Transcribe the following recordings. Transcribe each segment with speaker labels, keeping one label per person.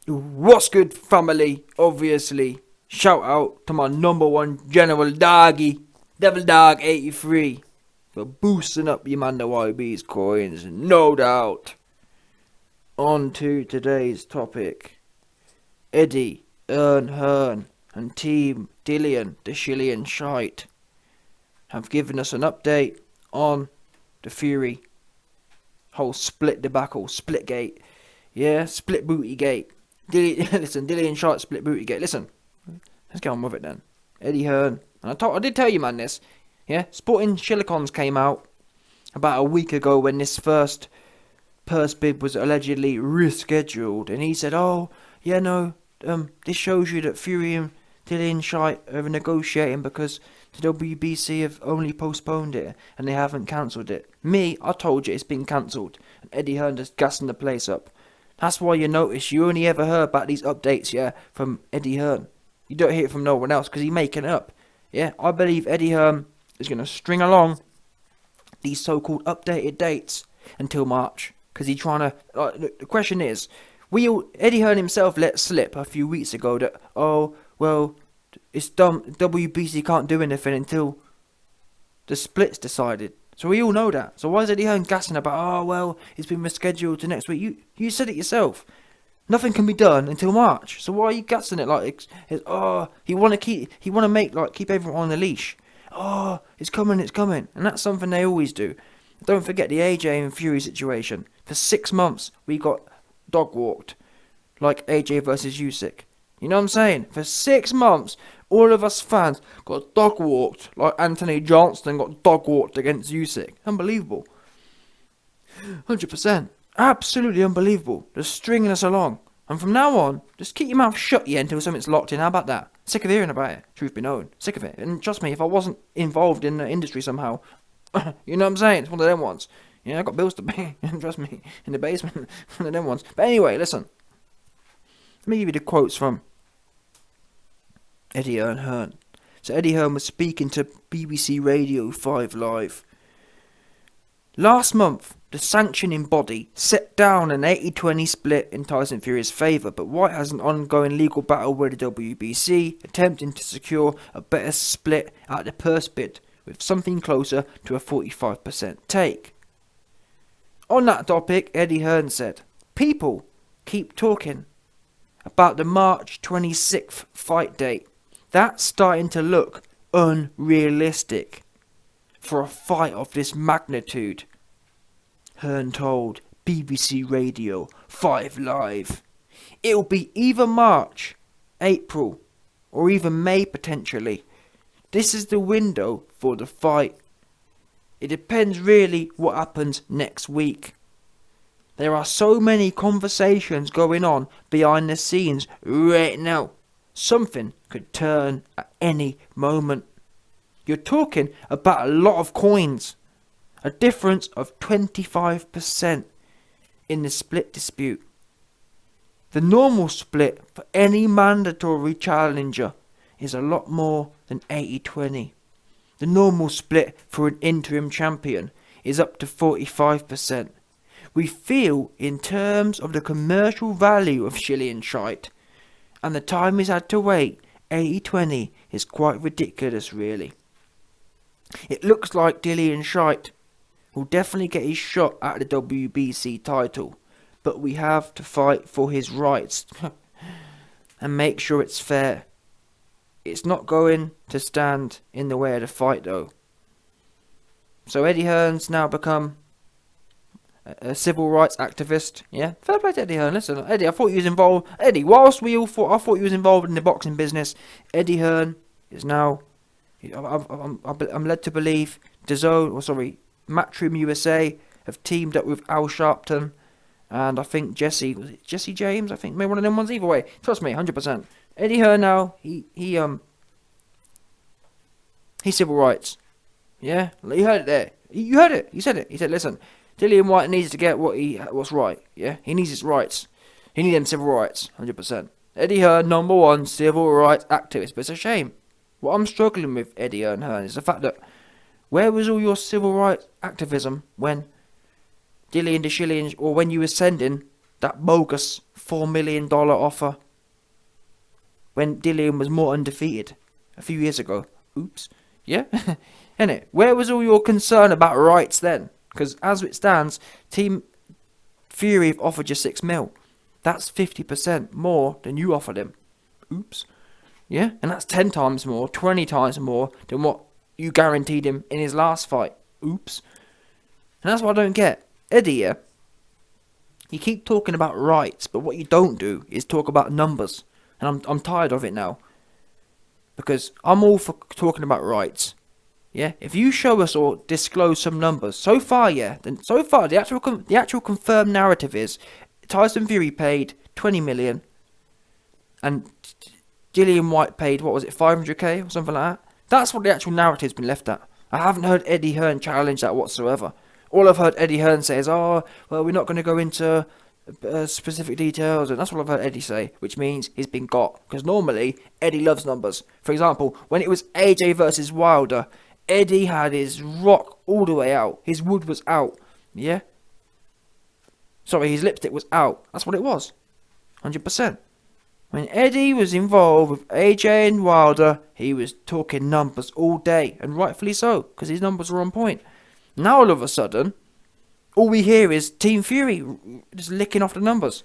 Speaker 1: What's good, family? Obviously, shout out to my number one general doggy, Devil Dog 83, for boosting up your Manda YB's coins, no doubt. On to today's topic. Eddie, Hearn, and Team Dillian, the Shillian Shite, have given us an update on the Fury whole split debacle, Splitgate. Yeah, split booty gate. Dillian Shite split booty gate. Listen, let's get on with it then. Eddie Hearn, and I did tell you, man, this. Yeah, Sporting Shillicons came out about a week ago when this first purse bid was allegedly rescheduled, and he said, "Oh, yeah, no, this shows you that Fury and Dillian Shite are negotiating because the WBC have only postponed it and they haven't cancelled it. Me, I told you it's been cancelled, and Eddie Hearn just gassing the place up. That's why you notice you only ever heard about these updates, yeah, from Eddie Hearn. You don't hear it from no one else because he's making it up. Yeah, I believe Eddie Hearn is going to string along these so-called updated dates until March because he's trying to. The question is, Eddie Hearn himself let slip a few weeks ago that, oh, well, it's dumb. WBC can't do anything until the split's decided. So we all know that. So why is Eddie Hearn gassing about, oh, well, it's been rescheduled to next week? You said it yourself. Nothing can be done until March. So why are you gassing it like he want to keep everyone on the leash. Oh, it's coming. And that's something they always do. Don't forget the AJ and Fury situation. For 6 months, we got dog walked like AJ versus Usyk. You know what I'm saying? For 6 months, all of us fans got dog walked like Anthony Johnson got dog walked against Usyk. Unbelievable. 100%. Absolutely unbelievable. Just stringing us along. And from now on, just keep your mouth shut, yeah, until something's locked in. How about that? Sick of hearing about it. Truth be known. Sick of it. And trust me, if I wasn't involved in the industry somehow, you know what I'm saying? It's one of them ones. Yeah, I got bills to pay. Trust me. In the basement. One of them ones. But anyway, listen. Let me give you the quotes from Eddie Hearn. So Eddie Hearn was speaking to BBC Radio 5 Live. Last month, the sanctioning body set down an 80-20 split in Tyson Fury's favour, but Whyte has an ongoing legal battle with the WBC, attempting to secure a better split at the purse bid, with something closer to a 45% take. On that topic, Eddie Hearn said, "People keep talking about the March 26th fight date. That's starting to look unrealistic for a fight of this magnitude," Hearn told BBC Radio 5 Live. "It'll be either March, April, or even May potentially. This is the window for the fight. It depends really what happens next week. There are so many conversations going on behind the scenes right now. Something could turn at any moment. You're talking about a lot of coins. A difference of 25% in the split dispute. The normal split for any mandatory challenger is a lot more than 80-20. The normal split for an interim champion is up to 45%. We feel in terms of the commercial value of shillian Shite, and the time he's had to wait, 80-20 is quite ridiculous really. It looks like Dillian Whyte will definitely get his shot at the WBC title, but we have to fight for his rights and make sure it's fair. It's not going to stand in the way of the fight though." So Eddie Hearn's now become a civil rights activist. Yeah, fair play to Eddie Hearn. Listen, Eddie, I thought you was involved. Eddie, whilst we all thought, I thought you was involved in the boxing business. Eddie Hearn is now. I'm led to believe Matchroom USA have teamed up with Al Sharpton, and I think Jesse James. I think maybe one of them ones. Either way, trust me, 100%. Eddie Hearn now. He's civil rights. Yeah, you heard it there. You heard it. He said it. He said, "Listen, Dillian Whyte needs to get what's right. Yeah, he needs his rights. He needs them civil rights, 100%. Eddie Hearn, number one civil rights activist. But it's a shame. What I'm struggling with Eddie Hearn is the fact that where was all your civil rights activism when Dillian the Shillian, or when you were sending that bogus $4 million offer when Dillian was more undefeated a few years ago. Oops. Yeah? Innit? Where was all your concern about rights then? Because as it stands, Team Fury have offered you 6 mil. That's 50% more than you offered him. Oops. Yeah? And that's 10 times more, 20 times more than what you guaranteed him in his last fight. Oops. And that's what I don't get. Eddie, yeah? You keep talking about rights, but what you don't do is talk about numbers. And I'm tired of it now. Because I'm all for talking about rights. Yeah? If you show us or disclose some numbers, so far, yeah, then so far the actual confirmed narrative is Tyson Fury paid 20 million and Dillian Whyte paid, what was it, 500k or something like that? That's what the actual narrative's been left at. I haven't heard Eddie Hearn challenge that whatsoever. All I've heard Eddie Hearn say is, oh, well, we're not going to go into specific details, and that's what I've heard Eddie say, which means he's been got. Because normally, Eddie loves numbers. For example, when it was AJ versus Wilder, Eddie had his rock all the way out. His wood was out. Yeah? Sorry, his lipstick was out. That's what it was. 100%. When Eddie was involved with AJ and Wilder, he was talking numbers all day, and rightfully so, because his numbers were on point. Now all of a sudden, all we hear is Team Fury just licking off the numbers,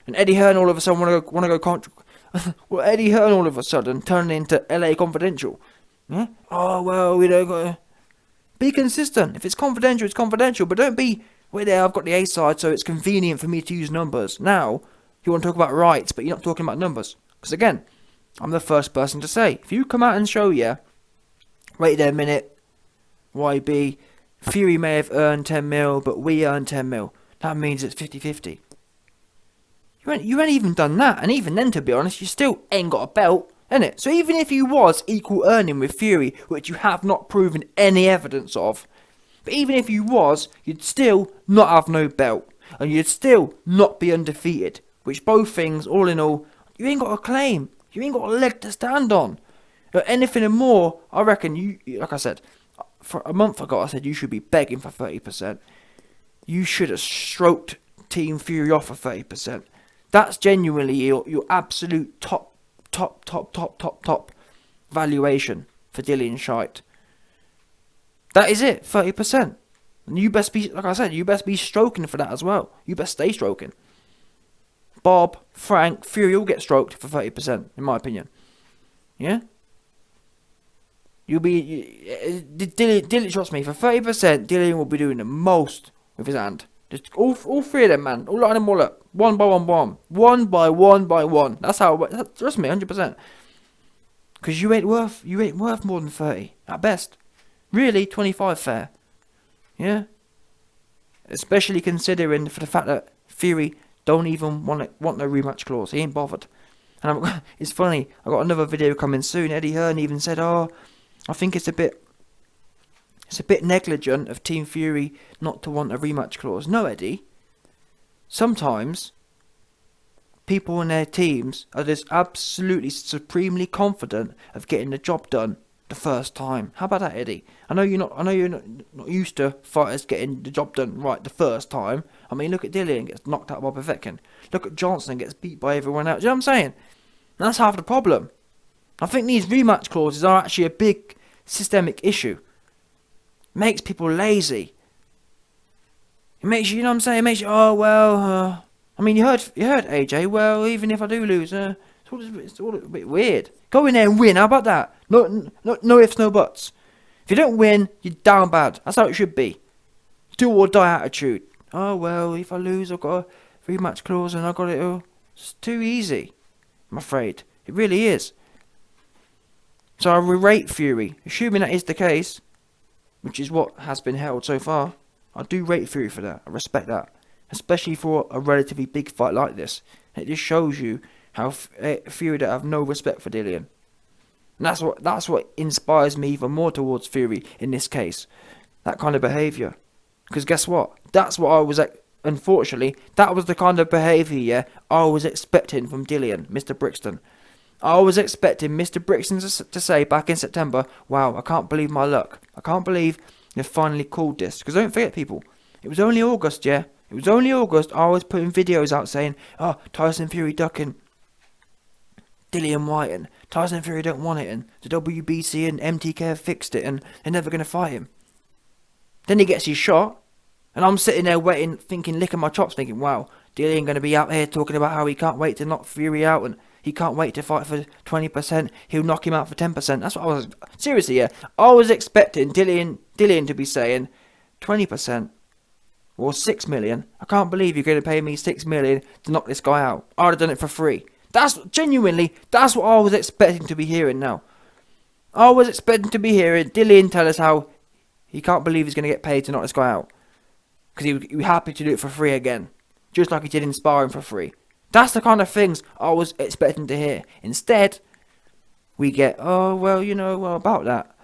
Speaker 1: and Eddie Hearn all of a sudden want to go well, Eddie Hearn all of a sudden turning into LA Confidential. Yeah? Oh well, we don't got be consistent. If it's confidential, but don't be wait there. I've got the A side, so it's convenient for me to use numbers. Now you want to talk about rights, but you're not talking about numbers. Because again, I'm the first person to say, if you come out and show, yeah, wait there a minute, YB, Fury may have earned 10 mil, but we earned 10 mil. That means it's 50-50. You ain't even done that, and even then, to be honest, you still ain't got a belt, innit? So even if you was equal earning with Fury, which you have not proven any evidence of, but even if you was, you'd still not have no belt, and you'd still not be undefeated. Which both things, all in all, you ain't got a claim. You ain't got a leg to stand on. Anything and more, I reckon you, like I said, for a month ago, I said you should be begging for 30%. You should have stroked Team Fury off for 30%. That's genuinely your absolute top valuation for Dillian Whyte. That is it, 30%. And you best be, like I said, you best be stroking for that as well. You best stay stroking. Bob, Frank, Fury all get stroked for 30%, in my opinion. Yeah? You'll be... Dillian, trust me, for 30%, Dillian will be doing the most with his hand. Just all three of them, man. All line them all up. One by one. One by one. That's how it works. Trust me, 100%. Because you ain't worth more than 30, at best. Really, 25 fair. Yeah? Especially considering for the fact that Fury don't even want no rematch clause. He ain't bothered. And it's funny, I got another video coming soon. Eddie Hearn even said, oh, I think it's a bit negligent of Team Fury not to want a rematch clause. No, Eddie. Sometimes people in their teams are just absolutely supremely confident of getting the job done the first time. How about that, Eddie? I know you're not used to fighters getting the job done right the first time. I mean, look at Dillian gets knocked out by Povetkin. Look at Johnson gets beat by everyone else. You know what I'm saying? And that's half the problem. I think these rematch clauses are actually a big systemic issue. Makes people lazy. It makes you know what I'm saying? It makes you, oh well, I mean you heard AJ, well even if I do lose, it's all a bit weird. Go in there and win, how about that? No ifs, no buts. If you don't win, you're down bad. That's how it should be. Do or die attitude. Oh well, if I lose I've got a rematch clause and I got it all. It's too easy, I'm afraid. It really is. So I rate Fury. Assuming that is the case, which is what has been held so far, I do rate Fury for that. I respect that. Especially for a relatively big fight like this. It just shows you how Fury that have no respect for Dillian. And that's what inspires me even more towards Fury in this case. That kind of behaviour. Because guess what? That's what I was... Unfortunately, that was the kind of behaviour I was expecting from Dillian, Mr. Brixton. I was expecting Mr. Brixton to say back in September, wow, I can't believe my luck. I can't believe they've finally called this. Because don't forget, people, it was only August, yeah? It It was only August I was putting videos out saying, oh, Tyson Fury ducking Dillian Whyte, and Tyson Fury don't want it, and the WBC and MTK have fixed it, and they're never going to fight him. Then he gets his shot, and I'm sitting there waiting, thinking, licking my chops, thinking, wow, Dillian going to be out here talking about how he can't wait to knock Fury out, and he can't wait to fight for 20%, he'll knock him out for 10%. That's what I was, seriously, yeah, I was expecting Dillian to be saying 20%. Or 6 million. I can't believe you're going to pay me 6 million to knock this guy out. I'd have done it for free. That's what I was expecting to be hearing now. I was expecting to be hearing Dillian tell us how he can't believe he's going to get paid to knock this guy out. Because he was happy to do it for free again. Just like he did in sparring for free. That's the kind of things I was expecting to hear. Instead, we get, about that.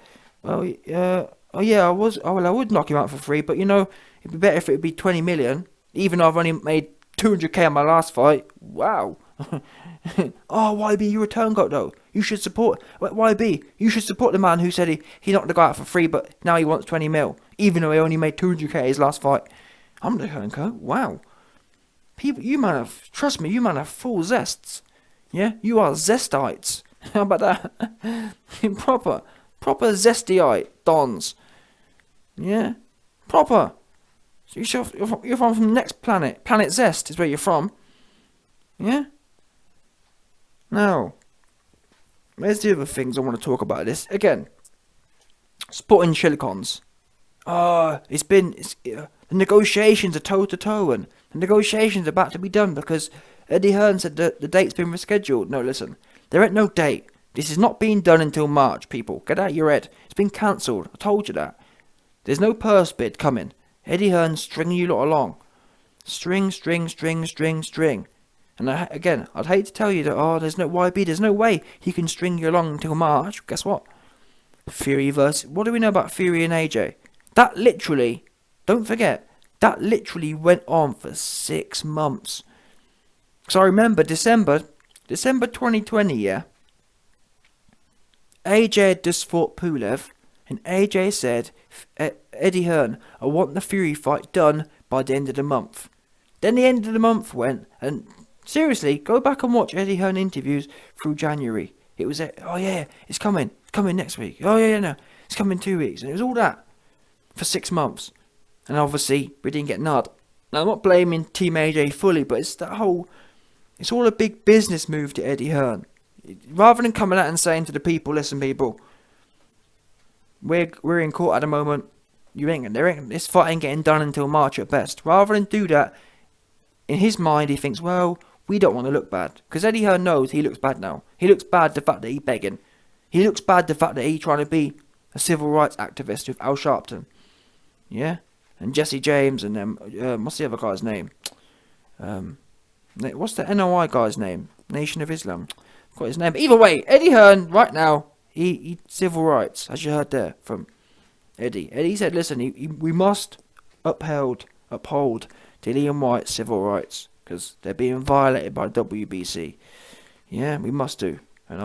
Speaker 1: I would knock him out for free, but it'd be better if it'd be 20 million, even though I've only made 200k on my last fight. Wow. Oh, YB, you're a turncoat though. You should support, YB, you should support the man who said he knocked the guy out for free, but now he wants 20 mil, even though he only made 200k his last fight. I'm the turncoat. Wow. People, trust me, you man have full zests. Yeah, you are zestites. How about that? proper zestiite dons. Yeah, proper. So you're from the next planet. Planet Zest is where you're from. Yeah? Now, where's the other things I want to talk about this? Again, sporting Shillicons. The negotiations are toe-to-toe, and the negotiations are about to be done because Eddie Hearn said that the date's been rescheduled. No, listen, there ain't no date. This is not being done until March, people. Get out of your head. It's been cancelled. I told you that. There's no purse bid coming. Eddie Hearn stringing you lot along. String. And I'd hate to tell you that, there's no YB, there's no way he can string you along until March. Guess what? Fury versus... What do we know about Fury and AJ? That literally, don't forget, that literally went on for 6 months. So I remember December 2020, yeah? AJ had just fought Pulev, and AJ said, Eddie Hearn, I want the Fury fight done by the end of the month. Then the end of the month went, and seriously, go back and watch Eddie Hearn interviews through January. It was, it's coming next week. It's coming 2 weeks. And it was all that for 6 months. And obviously, we didn't get nut. Now, I'm not blaming Team AJ fully, but it's all a big business move to Eddie Hearn. Rather than coming out and saying to the people, listen people, we're in court at the moment. This fight ain't getting done until March at best. Rather than do that, in his mind he thinks, well, we don't want to look bad. Because Eddie Hearn knows he looks bad now. He looks bad the fact that he's begging. He looks bad the fact that he's trying to be a civil rights activist with Al Sharpton. Yeah? And Jesse James and what's the other guy's name? What's the NOI guy's name? Nation of Islam. I've got his name. But either way, Eddie Hearn, right now, he civil rights, as you heard there from Eddie. Eddie said, listen, we must uphold Dillian Whyte's civil rights because they're being violated by WBC. Yeah, we must do. And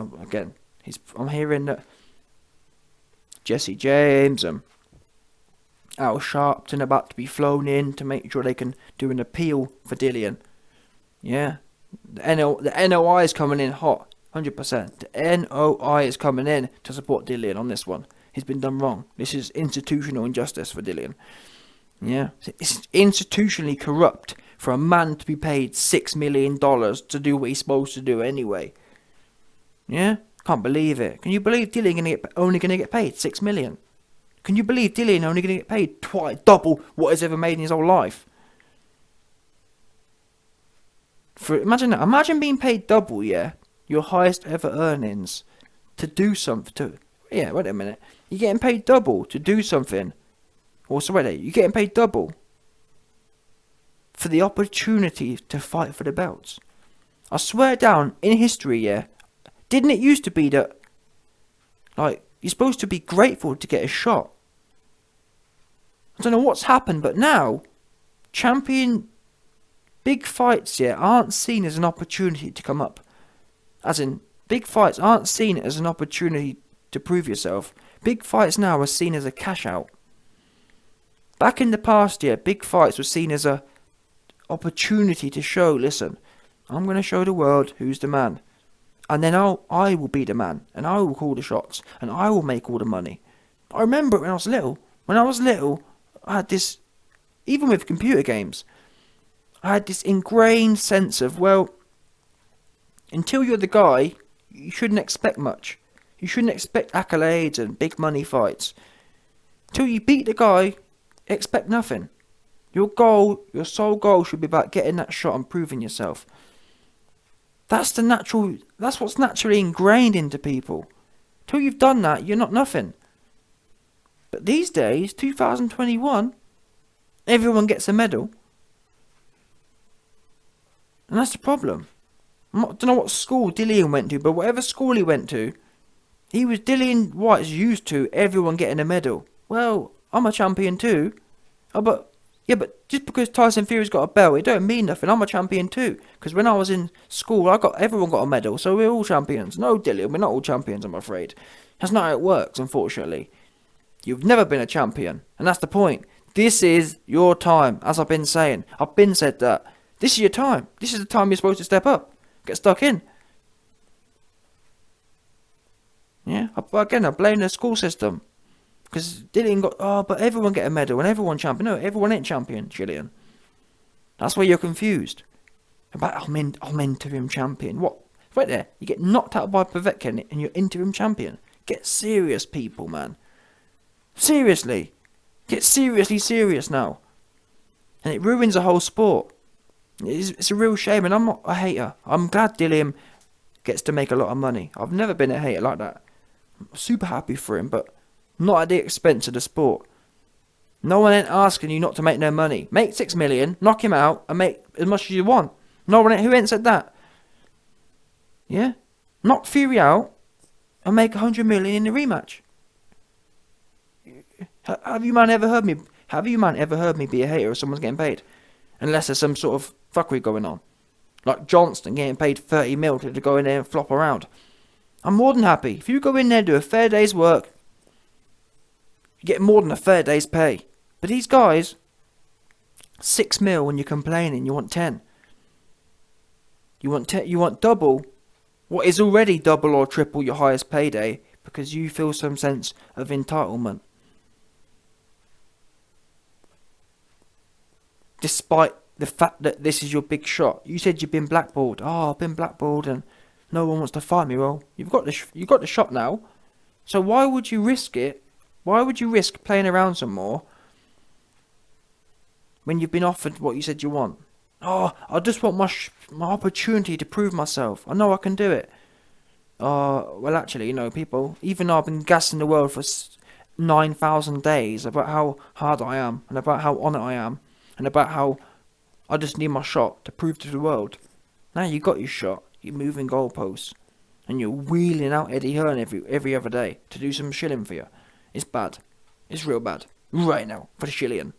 Speaker 1: I'm hearing that Jesse James and Al Sharpton about to be flown in to make sure they can do an appeal for Dillian. Yeah, the NOI is coming in hot, 100%. The NOI is coming in to support Dillian on this one. He's been done wrong. This is institutional injustice for Dillian. Yeah, it's institutionally corrupt for a man to be paid $6 million to do what he's supposed to do anyway. Yeah, can't believe it. Can you believe Dillian only going to get paid $6 million? Can you believe Dillian only going to get paid double what he's ever made in his whole life? Imagine that. Imagine being paid double, yeah, your highest ever earnings to do something. Wait a minute. You're getting paid double to do something. You're getting paid double for the opportunity to fight for the belts. I swear down, in history, yeah, didn't it used to be that, you're supposed to be grateful to get a shot? I don't know what's happened, but now, big fights, yeah, aren't seen as an opportunity to come up. As in, big fights aren't seen as an opportunity to prove yourself. Big fights now are seen as a cash out. Back in the past, yeah, big fights were seen as a opportunity to show, listen, I'm going to show the world who's the man. And then I will be the man, and I will call the shots, and I will make all the money. I remember when I was little. When I was little, I had this, even with computer games, I had this ingrained sense of, well, until you're the guy, you shouldn't expect much. You shouldn't expect accolades and big money fights. Till you beat the guy, expect nothing. Your sole goal should be about getting that shot and proving yourself. That's what's naturally ingrained into people. Till you've done that, you're not nothing. But these days, 2021, everyone gets a medal. And that's the problem. I don't know what school Dillian went to, but whatever school he went to, Dillian Whyte's used to everyone getting a medal. Well, I'm a champion too. But just because Tyson Fury's got a belt, it don't mean nothing. I'm a champion too. Because when I was in school, everyone got a medal, so we're all champions. No, Dillian, we're not all champions, I'm afraid. That's not how it works, unfortunately. You've never been a champion, and that's the point. This is your time, as I've been saying. I've been said that. This is your time. This is the time you're supposed to step up. Get stuck in. Yeah, I blame the school system. Because Dillian but everyone get a medal and everyone champion. No, everyone ain't champion, Shillian. That's where you're confused. About, I'm interim champion. What? Right there, you get knocked out by Povetkin and you're interim champion. Get serious, people, man. Seriously. Get seriously serious now. And it ruins the whole sport. It's a real shame, and I'm not a hater. I'm glad Dillian gets to make a lot of money. I've never been a hater like that. I'm super happy for him, but not at the expense of the sport. No one ain't asking you not to make no money. Make 6 million, knock him out, and make as much as you want. Who ain't said that? Yeah? Knock Fury out, and make 100 million in the rematch. Have you man ever heard me be a hater if someone's getting paid? Unless there's some sort of fuckery going on. Like Johnston getting paid 30 mil to go in there and flop around. I'm more than happy. If you go in there and do a fair day's work, you get more than a fair day's pay. But these guys, 6 mil when you're complaining, you want 10. You want double what is already double or triple your highest payday because you feel some sense of entitlement. Despite the fact that this is your big shot. You said you've been blackballed. Oh, I've been blackballed and no one wants to fight me. Well, you've got the shot now. So why would you risk it? Why would you risk playing around some more when you've been offered what you said you want? Oh, I just want my opportunity to prove myself. I know I can do it. Well, actually, people, even though I've been gassing the world for 9,000 days about how hard I am and about how on it I am and about how I just need my shot to prove to the world. Now you got your shot, you're moving goalposts, and you're wheeling out Eddie Hearn every other day to do some shilling for you. It's bad. It's real bad. Right now, for the shillion.